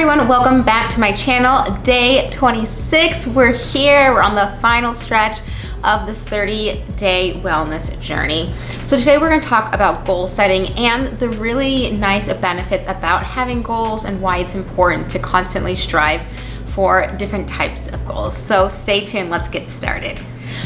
everyone, welcome back to my channel. Day 26, we're here, we're on the final stretch of this 30-day wellness journey. So today we're going to talk about goal setting and the really nice benefits about having goals and why it's important to constantly strive for different types of goals. So stay tuned, let's get started.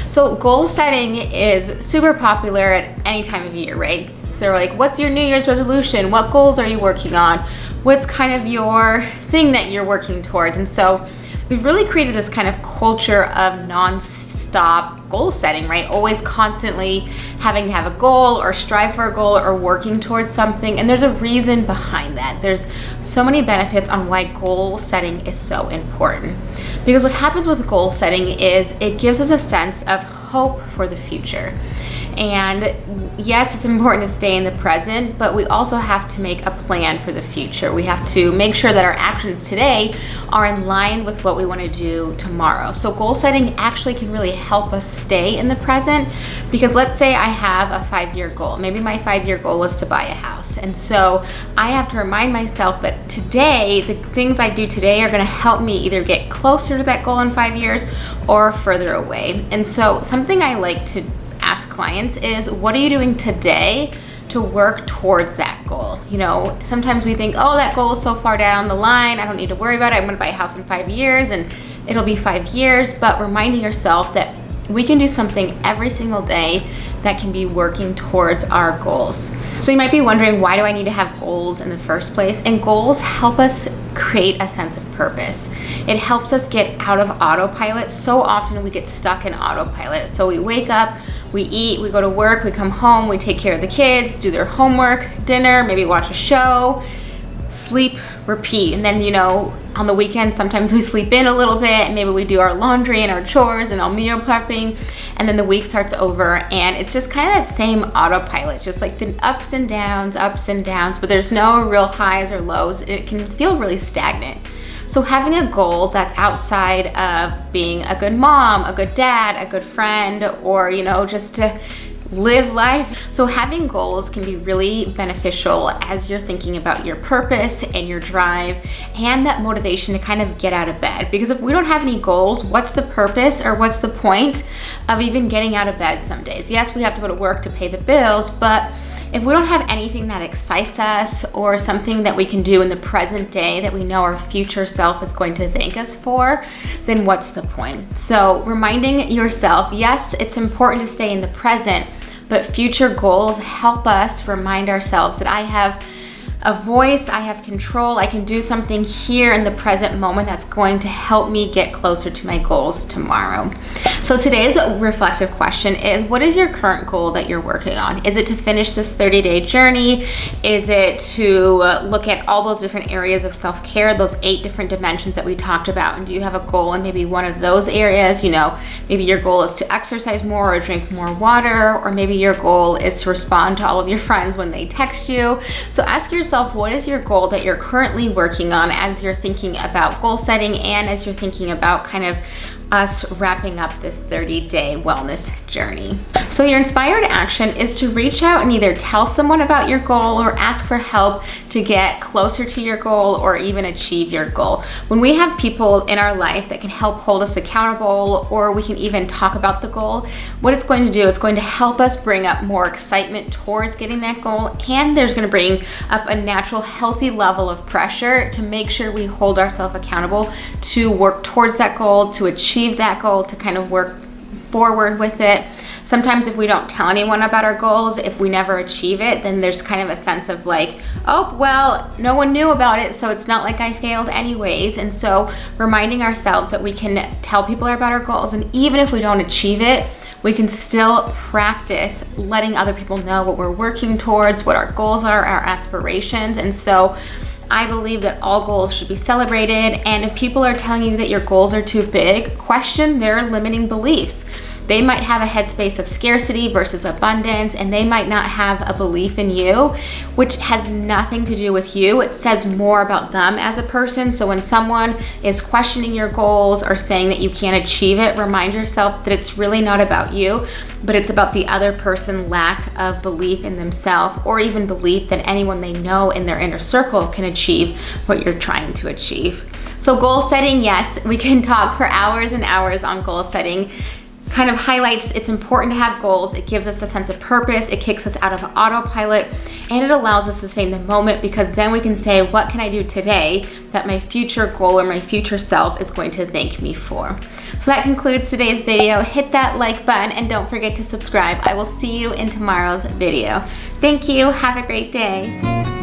So goal setting is super popular at any time of year, right? So they're like, what's your New Year's resolution? What goals are you working on? What's kind of your thing that you're working towards? And so we've really created this kind of culture of non-stop goal setting, right? Always constantly having to have a goal or strive for a goal or working towards something. And there's a reason behind that. There's so many benefits on why goal setting is so important. Because what happens with goal setting is it gives us a sense of hope for the future. And yes, it's important to stay in the present, but we also have to make a plan for the future. We have to make sure that our actions today are in line with what we want to do tomorrow. So goal setting actually can really help us stay in the present, because let's say I have a 5-year goal. Maybe my 5-year goal is to buy a house. And so I have to remind myself that today, the things I do today are going to help me either get closer to that goal in 5 years or further away. And so something I like to ask clients is, what are you doing today to work towards that goal? You know, sometimes we think, oh, that goal is so far down the line, I don't need to worry about it. I'm going to buy a house in 5 years and it'll be 5 years. But reminding yourself that we can do something every single day that can be working towards our goals. So you might be wondering, why do I need to have goals in the first place? And goals help us create a sense of purpose. It helps us get out of autopilot. So often we get stuck in autopilot. So we wake up, we eat, we go to work, we come home, we take care of the kids, do their homework, dinner, maybe watch a show, sleep, repeat. And then, you know, on the weekend, sometimes we sleep in a little bit and maybe we do our laundry and our chores and our meal prepping, and then the week starts over and it's just kind of that same autopilot, just like the ups and downs, but there's no real highs or lows. It can feel really stagnant. So having a goal that's outside of being a good mom, a good dad, a good friend, or, you know, just to live life. So having goals can be really beneficial as you're thinking about your purpose and your drive and that motivation to kind of get out of bed. Because if we don't have any goals, what's the purpose or what's the point of even getting out of bed some days? Yes, we have to go to work to pay the bills, but if we don't have anything that excites us or something that we can do in the present day that we know our future self is going to thank us for, then what's the point? So reminding yourself, yes, it's important to stay in the present, but future goals help us remind ourselves that I have a voice, I have control, I can do something here in the present moment that's going to help me get closer to my goals tomorrow. So today's reflective question is, what is your current goal that you're working on? Is it to finish this 30-day journey? Is it to look at all those different areas of self-care, those 8 different dimensions that we talked about? And do you have a goal in maybe one of those areas? You know, maybe your goal is to exercise more or drink more water, or maybe your goal is to respond to all of your friends when they text you. So ask yourself, what is your goal that you're currently working on as you're thinking about goal setting and as you're thinking about kind of us wrapping up this 30-day wellness journey. So your inspired action is to reach out and either tell someone about your goal or ask for help to get closer to your goal or even achieve your goal. When we have people in our life that can help hold us accountable, or we can even talk about the goal, what it's going to do, it's going to help us bring up more excitement towards getting that goal, and there's going to bring up a natural, healthy level of pressure to make sure we hold ourselves accountable to work towards that goal, to achieve that goal, to kind of work forward with it. Sometimes if we don't tell anyone about our goals, if we never achieve it, then there's kind of a sense of like, oh, well, no one knew about it, so it's not like I failed anyways. And so reminding ourselves that we can tell people about our goals, and even if we don't achieve it, we can still practice letting other people know what we're working towards, what our goals are, our aspirations. And so I believe that all goals should be celebrated, and if people are telling you that your goals are too big, question their limiting beliefs. They might have a headspace of scarcity versus abundance, and they might not have a belief in you, which has nothing to do with you. It says more about them as a person. So when someone is questioning your goals or saying that you can't achieve it, remind yourself that it's really not about you, but it's about the other person's lack of belief in themselves, or even belief that anyone they know in their inner circle can achieve what you're trying to achieve. So goal setting, yes, we can talk for hours and hours on goal setting. Kind of highlights it's important to have goals. It gives us a sense of purpose. It kicks us out of autopilot, and it allows us to stay in the moment, because then we can say, what can I do today that my future goal or my future self is going to thank me for? So that concludes today's video. Hit that like button and don't forget to subscribe. I will see you in tomorrow's video. Thank you. Have a great day.